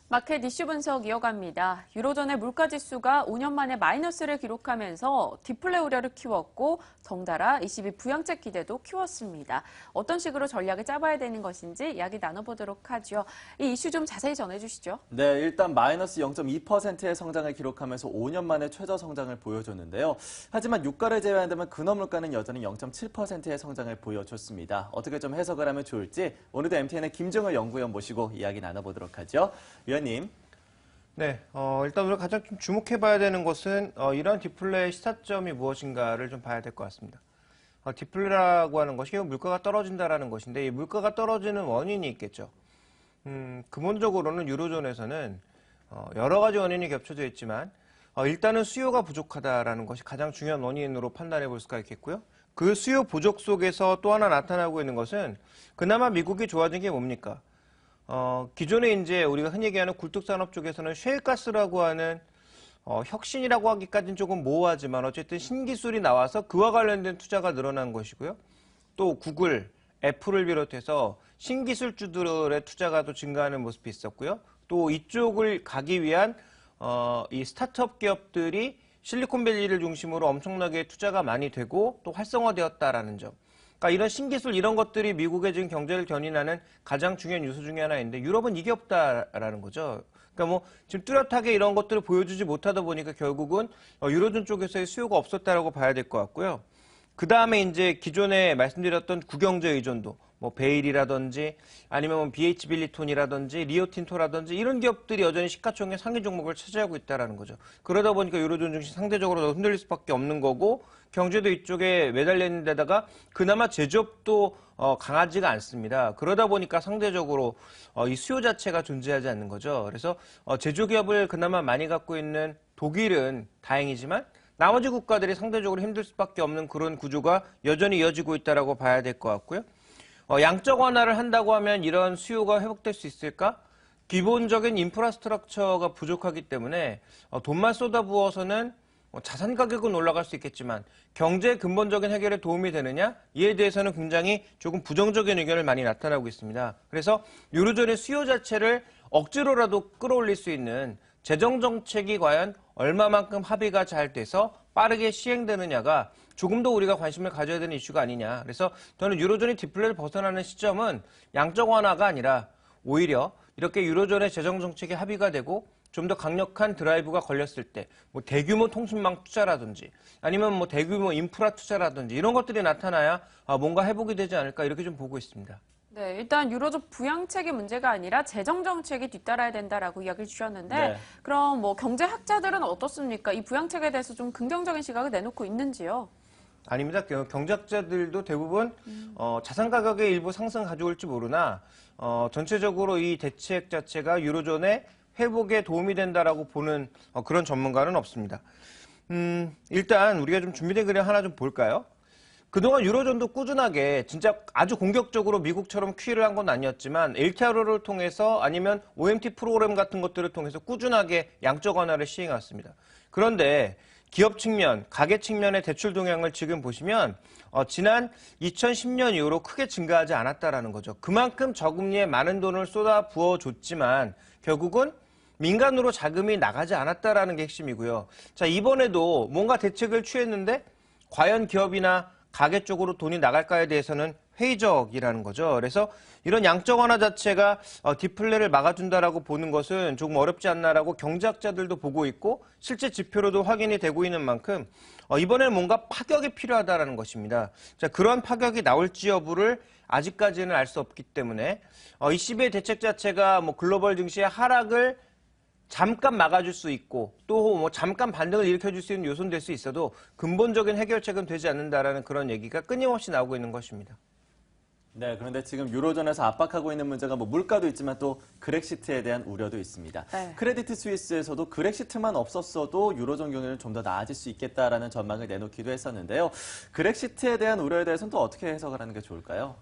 마켓 이슈 분석 이어갑니다. 유로존의 물가지수가 5년 만에 마이너스를 기록하면서 디플레 우려를 키웠고 덩달아 ECB 부양책 기대도 키웠습니다. 어떤 식으로 전략을 짜봐야 되는 것인지 이야기 나눠보도록 하죠. 이 이슈 좀 자세히 전해주시죠. 네, 일단 마이너스 0.2%의 성장을 기록하면서 5년 만에 최저 성장을 보여줬는데요. 하지만 유가를 제외한다면 근원 물가는 여전히 0.7%의 성장을 보여줬습니다. 어떻게 좀 해석을 하면 좋을지 오늘도 MTN의 김정을 연구위원 모시고 이야기 나눠보도록 하죠. 위원님. 네, 일단 우리가 가장 좀 주목해봐야 되는 것은 이러한 디플레의 시사점이 무엇인가를 좀 봐야 될 것 같습니다. 디플레라고 하는 것이 물가가 떨어진다라는 것인데 이 물가가 떨어지는 원인이 있겠죠. 근본적으로는 유로존에서는 여러 가지 원인이 겹쳐져 있지만 일단은 수요가 부족하다라는 것이 가장 중요한 원인으로 판단해 볼 수가 있겠고요. 그 수요 부족 속에서 또 하나 나타나고 있는 것은 그나마 미국이 좋아진 게 뭡니까? 기존에 이제 우리가 흔히 얘기하는 굴뚝산업 쪽에서는 셰일가스라고 하는 혁신이라고 하기까지는 조금 모호하지만 어쨌든 신기술이 나와서 그와 관련된 투자가 늘어난 것이고요. 또 구글, 애플을 비롯해서 신기술주들의 투자가 또 증가하는 모습이 있었고요. 또 이쪽을 가기 위한 이 스타트업 기업들이 실리콘밸리를 중심으로 엄청나게 투자가 많이 되고 또 활성화되었다라는 점. 그러니까 이런 신기술 이런 것들이 미국의 지금 경제를 견인하는 가장 중요한 요소 중에 하나인데 유럽은 이게 없다라는 거죠. 그러니까 뭐 지금 뚜렷하게 이런 것들을 보여주지 못하다 보니까 결국은 유로존 쪽에서의 수요가 없었다라고 봐야 될 것 같고요. 그 다음에 이제 기존에 말씀드렸던 국영제 의존도, 뭐 베일이라든지 아니면 뭐 BH빌리톤이라든지 리오틴토라든지 이런 기업들이 여전히 시가총액 상위 종목을 차지하고 있다라는 거죠. 그러다 보니까 유로존 증시 상대적으로 더 흔들릴 수밖에 없는 거고 경제도 이쪽에 매달려 있는 데다가 그나마 제조업도 강하지가 않습니다. 그러다 보니까 상대적으로 이 수요 자체가 존재하지 않는 거죠. 그래서 제조기업을 그나마 많이 갖고 있는 독일은 다행이지만 나머지 국가들이 상대적으로 힘들 수밖에 없는 그런 구조가 여전히 이어지고 있다고 봐야 될 것 같고요. 양적 완화를 한다고 하면 이런 수요가 회복될 수 있을까? 기본적인 인프라스트럭처가 부족하기 때문에 돈만 쏟아부어서는 자산 가격은 올라갈 수 있겠지만 경제의 근본적인 해결에 도움이 되느냐? 이에 대해서는 굉장히 조금 부정적인 의견을 많이 나타나고 있습니다. 그래서 유로존의 수요 자체를 억지로라도 끌어올릴 수 있는 재정 정책이 과연 얼마만큼 합의가 잘 돼서 빠르게 시행되느냐가 조금 더 우리가 관심을 가져야 되는 이슈가 아니냐. 그래서 저는 유로존이 디플레를 벗어나는 시점은 양적 완화가 아니라 오히려 이렇게 유로존의 재정 정책이 합의가 되고 좀 더 강력한 드라이브가 걸렸을 때 뭐 대규모 통신망 투자라든지 아니면 뭐 대규모 인프라 투자라든지 이런 것들이 나타나야 뭔가 회복이 되지 않을까 이렇게 좀 보고 있습니다. 네, 일단 유로존 부양책이 문제가 아니라 재정 정책이 뒤따라야 된다라고 이야기를 주셨는데 네. 그럼 뭐 경제학자들은 어떻습니까? 이 부양책에 대해서 좀 긍정적인 시각을 내놓고 있는지요? 아닙니다. 경제학자들도 대부분 자산 가격의 일부 상승 가져올지 모르나 전체적으로 이 대책 자체가 유로존의 회복에 도움이 된다라고 보는 그런 전문가는 없습니다. 일단 우리가 좀 준비된 그림 하나 좀 볼까요? 그동안 유로존도 꾸준하게 진짜 아주 공격적으로 미국처럼 QE를 한 건 아니었지만 LTRO를 통해서 아니면 OMT 프로그램 같은 것들을 통해서 꾸준하게 양적 완화를 시행했습니다. 그런데 기업 측면, 가계 측면의 대출 동향을 지금 보시면 지난 2010년 이후로 크게 증가하지 않았다라는 거죠. 그만큼 저금리에 많은 돈을 쏟아 부어줬지만 결국은 민간으로 자금이 나가지 않았다라는 게 핵심이고요. 자, 이번에도 뭔가 대책을 취했는데 과연 기업이나 가계 쪽으로 돈이 나갈까에 대해서는 회의적이라는 거죠. 그래서 이런 양적 완화 자체가 디플레를 막아준다라고 보는 것은 조금 어렵지 않나라고 경제학자들도 보고 있고 실제 지표로도 확인이 되고 있는 만큼 이번에는 뭔가 파격이 필요하다라는 것입니다. 자, 그러한 파격이 나올지 여부를 아직까지는 알 수 없기 때문에 ECB의 대책 자체가 뭐 글로벌 증시의 하락을 잠깐 막아줄 수 있고 또 뭐 잠깐 반등을 일으켜줄 수 있는 요소는 될 수 있어도 근본적인 해결책은 되지 않는다라는 그런 얘기가 끊임없이 나오고 있는 것입니다. 네, 그런데 지금 유로존에서 압박하고 있는 문제가 뭐 물가도 있지만 또 그렉시트에 대한 우려도 있습니다. 네. 크레디트 스위스에서도 그렉시트만 없었어도 유로존 경기는 좀 더 나아질 수 있겠다라는 전망을 내놓기도 했었는데요. 그렉시트에 대한 우려에 대해서는 또 어떻게 해석을 하는 게 좋을까요?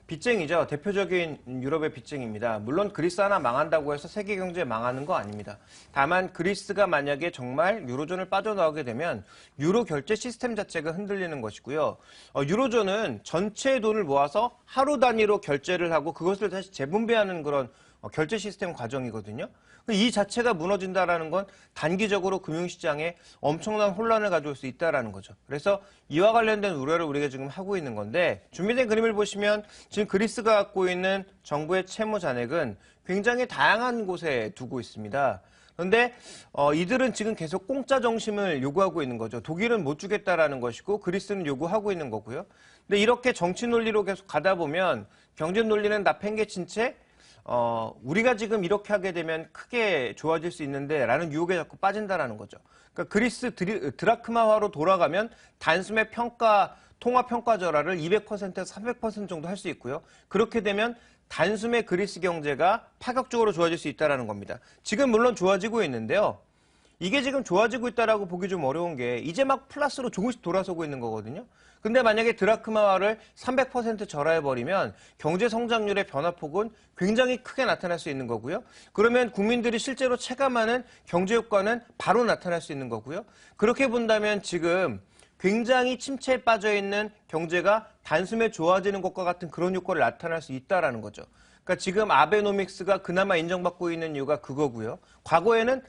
빚쟁이죠. 대표적인 유럽의 빚쟁이입니다. 물론 그리스 하나 망한다고 해서 세계 경제 망하는 거 아닙니다. 다만 그리스가 만약에 정말 유로존을 빠져나오게 되면 유로 결제 시스템 자체가 흔들리는 것이고요. 유로존은 전체의 돈을 모아서 하루 단위로 결제를 하고 그것을 다시 재분배하는 그런 결제 시스템 과정이거든요. 이 자체가 무너진다라는 건 단기적으로 금융시장에 엄청난 혼란을 가져올 수 있다라는 거죠. 그래서 이와 관련된 우려를 우리가 지금 하고 있는 건데 준비된 그림을 보시면 지금 그리스가 갖고 있는 정부의 채무 잔액은 굉장히 다양한 곳에 두고 있습니다. 그런데 이들은 지금 계속 공짜 정심을 요구하고 있는 거죠. 독일은 못 주겠다라는 것이고 그리스는 요구하고 있는 거고요. 근데 이렇게 정치 논리로 계속 가다 보면 경제 논리는 다 팽개친 채 우리가 지금 이렇게 하게 되면 크게 좋아질 수 있는데 라는 유혹에 자꾸 빠진다라는 거죠. 그러니까 그리스 드라크마화로 돌아가면 단숨에 통화평가절하를 200%에서 300% 정도 할 수 있고요. 그렇게 되면 단숨에 그리스 경제가 파격적으로 좋아질 수 있다는 겁니다. 지금 물론 좋아지고 있는데요. 이게 지금 좋아지고 있다라고 보기 좀 어려운 게 이제 막 플러스로 조금씩 돌아서고 있는 거거든요. 근데 만약에 드라크마화를 300% 절하해버리면 경제 성장률의 변화폭은 굉장히 크게 나타날 수 있는 거고요. 그러면 국민들이 실제로 체감하는 경제 효과는 바로 나타날 수 있는 거고요. 그렇게 본다면 지금 굉장히 침체에 빠져 있는 경제가 단숨에 좋아지는 것과 같은 그런 효과를 나타날 수 있다라는 거죠. 그러니까 지금 아베노믹스가 그나마 인정받고 있는 이유가 그거고요. 과거에는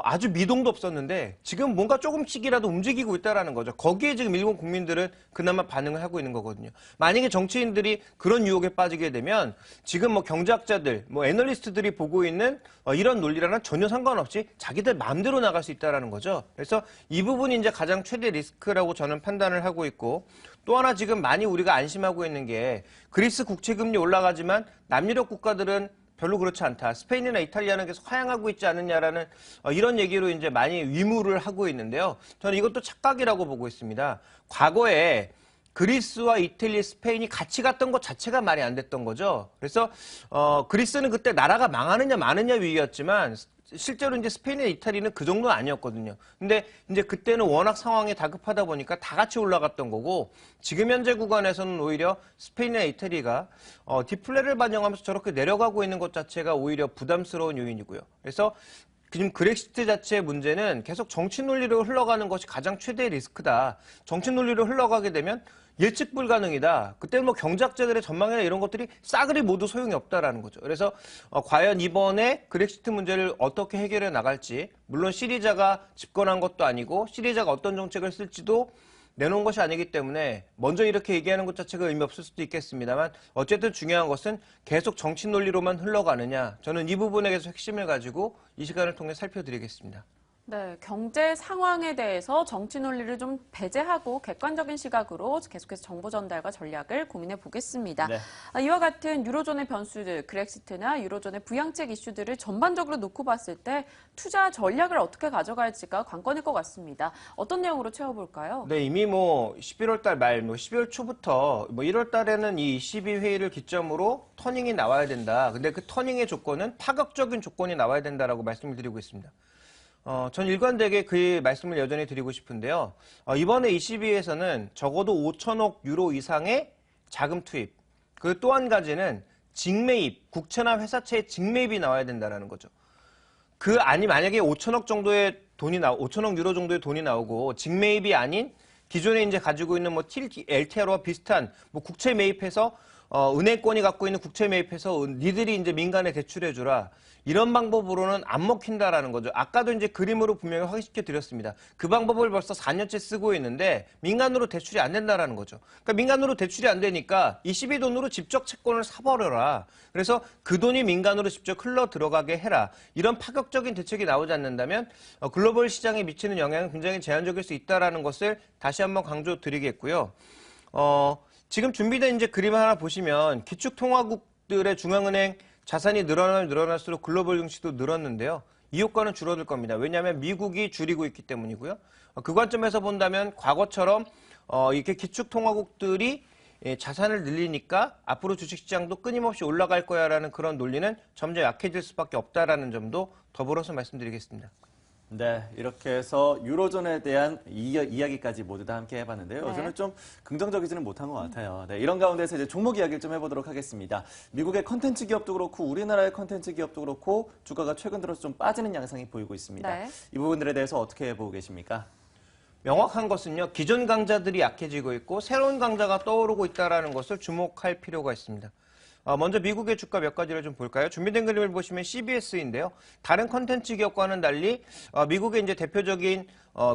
아주 미동도 없었는데 지금 뭔가 조금씩이라도 움직이고 있다라는 거죠. 거기에 지금 일본 국민들은 그나마 반응을 하고 있는 거거든요. 만약에 정치인들이 그런 유혹에 빠지게 되면 지금 뭐 경제학자들, 뭐 애널리스트들이 보고 있는 이런 논리랑은 전혀 상관없이 자기들 마음대로 나갈 수 있다라는 거죠. 그래서 이 부분이 이제 가장 최대 리스크라고 저는 판단을 하고 있고 또 하나 지금 많이 우리가 안심하고 있는 게 그리스 국채금리 올라가지만 남유럽 국가들은 별로 그렇지 않다. 스페인이나 이탈리아는 계속 하향하고 있지 않느냐라는 이런 얘기로 이제 많이 위무를 하고 있는데요. 저는 이것도 착각이라고 보고 있습니다. 과거에 그리스와 이탈리, 스페인이 같이 갔던 것 자체가 말이 안 됐던 거죠. 그래서 그리스는 그때 나라가 망하느냐 마느냐 위기였지만 실제로 이제 스페인이나 이탈리는 그 정도는 아니었거든요. 근데 이제 그때는 워낙 상황이 다급하다 보니까 다 같이 올라갔던 거고 지금 현재 구간에서는 오히려 스페인이나 이탈리가 디플레를 반영하면서 저렇게 내려가고 있는 것 자체가 오히려 부담스러운 요인이고요. 그래서 지금 그렉시트 자체의 문제는 계속 정치 논리로 흘러가는 것이 가장 최대의 리스크다. 정치 논리로 흘러가게 되면 예측 불가능이다. 그때는 뭐 경제학자들의 전망이나 이런 것들이 싸그리 모두 소용이 없다라는 거죠. 그래서 과연 이번에 그렉시트 문제를 어떻게 해결해 나갈지, 물론 시리자가 집권한 것도 아니고 시리자가 어떤 정책을 쓸지도 내놓은 것이 아니기 때문에 먼저 이렇게 얘기하는 것 자체가 의미 없을 수도 있겠습니다만 어쨌든 중요한 것은 계속 정치 논리로만 흘러가느냐. 저는 이 부분에 계속 핵심을 가지고 이 시간을 통해 살펴드리겠습니다. 네, 경제 상황에 대해서 정치 논리를 좀 배제하고 객관적인 시각으로 계속해서 정보 전달과 전략을 고민해 보겠습니다. 네. 이와 같은 유로존의 변수들, 그렉시트나 유로존의 부양책 이슈들을 전반적으로 놓고 봤을 때 투자 전략을 어떻게 가져갈지가 관건일 것 같습니다. 어떤 내용으로 채워볼까요? 네, 이미 뭐 11월 달 말, 12월 초부터 1월 달에는 이 ECB 회의를 기점으로 터닝이 나와야 된다. 근데 그 터닝의 조건은 파격적인 조건이 나와야 된다라고 말씀을 드리고 있습니다. 전 일관되게 그 말씀을 여전히 드리고 싶은데요. 이번에 ECB에서는 적어도 5천억 유로 이상의 자금 투입, 그 또 한 가지는 직매입, 국채나 회사채의 직매입이 나와야 된다는 거죠. 만약에 5천억 정도의 5천억 유로 정도의 돈이 나오고 직매입이 아닌 기존에 이제 가지고 있는 뭐 LTR와 비슷한 뭐 국채 매입해서 은행권이 갖고 있는 국채 매입해서 니들이 이제 민간에 대출해주라. 이런 방법으로는 안 먹힌다라는 거죠. 아까도 이제 그림으로 분명히 확인시켜 드렸습니다. 그 방법을 벌써 4년째 쓰고 있는데 민간으로 대출이 안 된다라는 거죠. 그러니까 민간으로 대출이 안 되니까 ECB 돈으로 직접 채권을 사버려라. 그래서 그 돈이 민간으로 직접 흘러 들어가게 해라. 이런 파격적인 대책이 나오지 않는다면 글로벌 시장에 미치는 영향은 굉장히 제한적일 수 있다라는 것을 다시 한번 강조드리겠고요. 지금 준비된 이제 그림 하나 보시면 기축통화국들의 중앙은행 자산이 늘어날수록 글로벌 증시도 늘었는데요. 이 효과는 줄어들 겁니다. 왜냐하면 미국이 줄이고 있기 때문이고요. 그 관점에서 본다면 과거처럼 이렇게 기축통화국들이 자산을 늘리니까 앞으로 주식시장도 끊임없이 올라갈 거야라는 그런 논리는 점점 약해질 수밖에 없다라는 점도 더불어서 말씀드리겠습니다. 네, 이렇게 해서 유로존에 대한 이야기까지 모두 다 함께 해봤는데요. 네. 저는 좀 긍정적이지는 못한 것 같아요. 네, 이런 가운데서 이제 종목 이야기를 좀 해보도록 하겠습니다. 미국의 컨텐츠 기업도 그렇고 우리나라의 컨텐츠 기업도 그렇고 주가가 최근 들어서 좀 빠지는 양상이 보이고 있습니다. 네. 이 부분들에 대해서 어떻게 보고 계십니까? 명확한 것은요. 기존 강자들이 약해지고 있고 새로운 강자가 떠오르고 있다는 것을 주목할 필요가 있습니다. 먼저 미국의 주가 몇 가지를 좀 볼까요? 준비된 그림을 보시면 CBS인데요. 다른 컨텐츠 기업과는 달리 미국의 이제 대표적인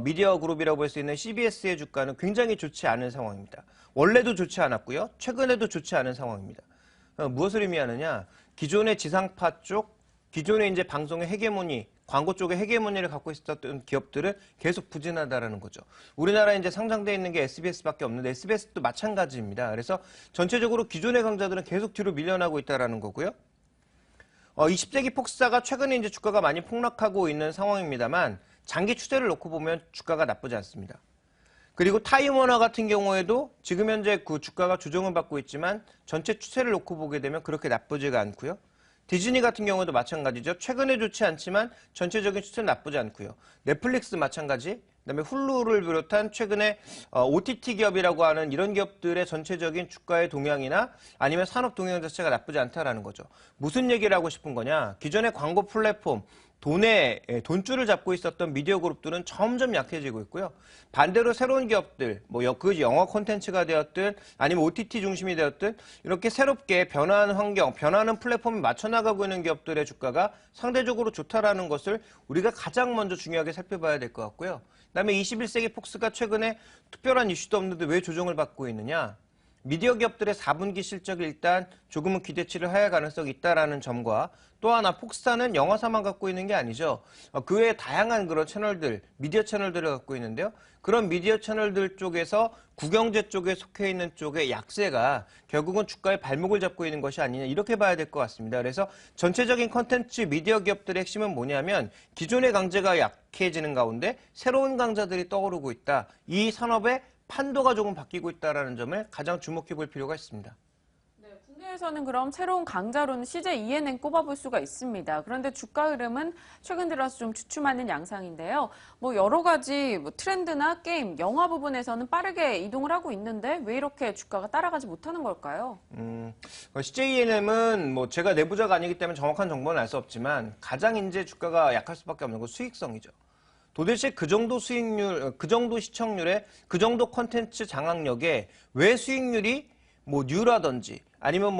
미디어 그룹이라고 볼 수 있는 CBS의 주가는 굉장히 좋지 않은 상황입니다. 원래도 좋지 않았고요. 최근에도 좋지 않은 상황입니다. 무엇을 의미하느냐? 기존의 지상파 쪽, 기존의 이제 방송의 헤게모니, 광고 쪽의 헤게모니를 갖고 있었던 기업들은 계속 부진하다라는 거죠. 우리나라에 이제 상장되어 있는 게 SBS밖에 없는데 SBS도 마찬가지입니다. 그래서 전체적으로 기존의 강자들은 계속 뒤로 밀려나고 있다라는 거고요. 20세기 폭스사가 최근에 이제 주가가 많이 폭락하고 있는 상황입니다만 장기 추세를 놓고 보면 주가가 나쁘지 않습니다. 그리고 타임워너 같은 경우에도 지금 현재 그 주가가 조정을 받고 있지만 전체 추세를 놓고 보게 되면 그렇게 나쁘지가 않고요. 디즈니 같은 경우도 마찬가지죠. 최근에 좋지 않지만 전체적인 추세는 나쁘지 않고요. 넷플릭스 마찬가지, 그다음에 훌루를 비롯한 최근에 OTT 기업이라고 하는 이런 기업들의 전체적인 주가의 동향이나 아니면 산업 동향 자체가 나쁘지 않다라는 거죠. 무슨 얘기를 하고 싶은 거냐? 기존의 광고 플랫폼, 돈줄을 잡고 있었던 미디어 그룹들은 점점 약해지고 있고요. 반대로 새로운 기업들, 그 영화 콘텐츠가 되었든 아니면 OTT 중심이 되었든 이렇게 새롭게 변화하는 환경, 변화하는 플랫폼에 맞춰 나가고 있는 기업들의 주가가 상대적으로 좋다라는 것을 우리가 가장 먼저 중요하게 살펴봐야 될 것 같고요. 그다음에 21세기 폭스가 최근에 특별한 이슈도 없는데 왜 조정을 받고 있느냐? 미디어 기업들의 4분기 실적이 일단 조금은 기대치를 하할 가능성이 있다라는 점과 또 하나 폭스사는 영화사만 갖고 있는 게 아니죠. 그 외에 다양한 그런 채널들, 미디어 채널들을 갖고 있는데요. 그런 미디어 채널들 쪽에서 구경제 쪽에 속해 있는 쪽의 약세가 결국은 주가의 발목을 잡고 있는 것이 아니냐 이렇게 봐야 될 것 같습니다. 그래서 전체적인 컨텐츠 미디어 기업들의 핵심은 뭐냐면 기존의 강자가 약해지는 가운데 새로운 강자들이 떠오르고 있다. 이 산업의 판도가 조금 바뀌고 있다는 점을 가장 주목해 볼 필요가 있습니다. 네, 국내에서는 그럼 새로운 강자로는 CJ ENM 꼽아볼 수가 있습니다. 그런데 주가 흐름은 최근 들어서 좀 주춤하는 양상인데요. 여러 가지 트렌드나 게임, 영화 부분에서는 빠르게 이동을 하고 있는데 왜 이렇게 주가가 따라가지 못하는 걸까요? CJ ENM은 제가 내부자가 아니기 때문에 정확한 정보는 알 수 없지만 가장 이제 주가가 약할 수밖에 없는 건 수익성이죠. 도대체 그 정도 수익률, 그 정도 시청률에, 그 정도 콘텐츠 장악력에 왜 수익률이 뉴라든지 아니면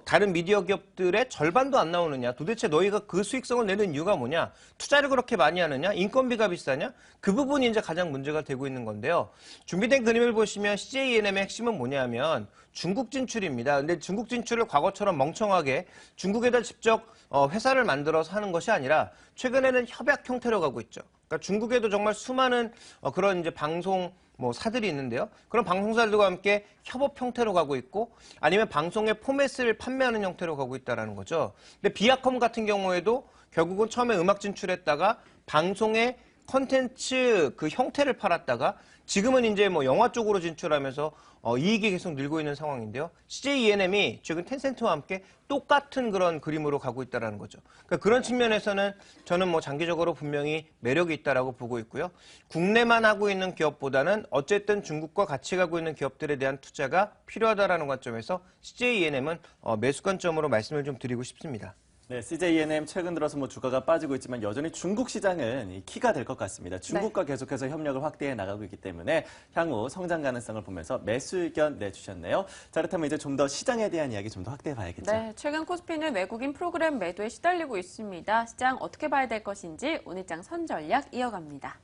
다른 미디어 기업들의 절반도 안 나오느냐? 도대체 너희가 그 수익성을 내는 이유가 뭐냐? 투자를 그렇게 많이 하느냐? 인건비가 비싸냐? 그 부분이 이제 가장 문제가 되고 있는 건데요. 준비된 그림을 보시면 CJ ENM의 핵심은 뭐냐면 중국 진출입니다. 근데 중국 진출을 과거처럼 멍청하게 중국에다 직접 회사를 만들어서 하는 것이 아니라 최근에는 협약 형태로 가고 있죠. 그러니까 중국에도 정말 수많은 그런 이제 방송 사들이 있는데요. 그런 방송사들과 함께 협업 형태로 가고 있고 아니면 방송의 포맷을 판매하는 형태로 가고 있다는 거죠. 근데 비아컴 같은 경우에도 결국은 처음에 음악 진출했다가 방송의 컨텐츠 그 형태를 팔았다가 지금은 이제 영화 쪽으로 진출하면서 이익이 계속 늘고 있는 상황인데요. CJ ENM이 최근 텐센트와 함께 똑같은 그런 그림으로 가고 있다는 거죠. 그러니까 그런 측면에서는 저는 장기적으로 분명히 매력이 있다라고 보고 있고요. 국내만 하고 있는 기업보다는 어쨌든 중국과 같이 가고 있는 기업들에 대한 투자가 필요하다라는 관점에서 CJ ENM은 매수 관점으로 말씀을 좀 드리고 싶습니다. 네, CJ ENM 최근 들어서 주가가 빠지고 있지만 여전히 중국 시장은 키가 될 것 같습니다. 중국과 계속해서 협력을 확대해 나가고 있기 때문에 향후 성장 가능성을 보면서 매수 의견 내주셨네요. 자, 그렇다면 이제 좀 더 시장에 대한 이야기 좀 더 확대해 봐야겠죠. 네, 최근 코스피는 외국인 프로그램 매도에 시달리고 있습니다. 시장 어떻게 봐야 될 것인지 오늘장 선전략 이어갑니다.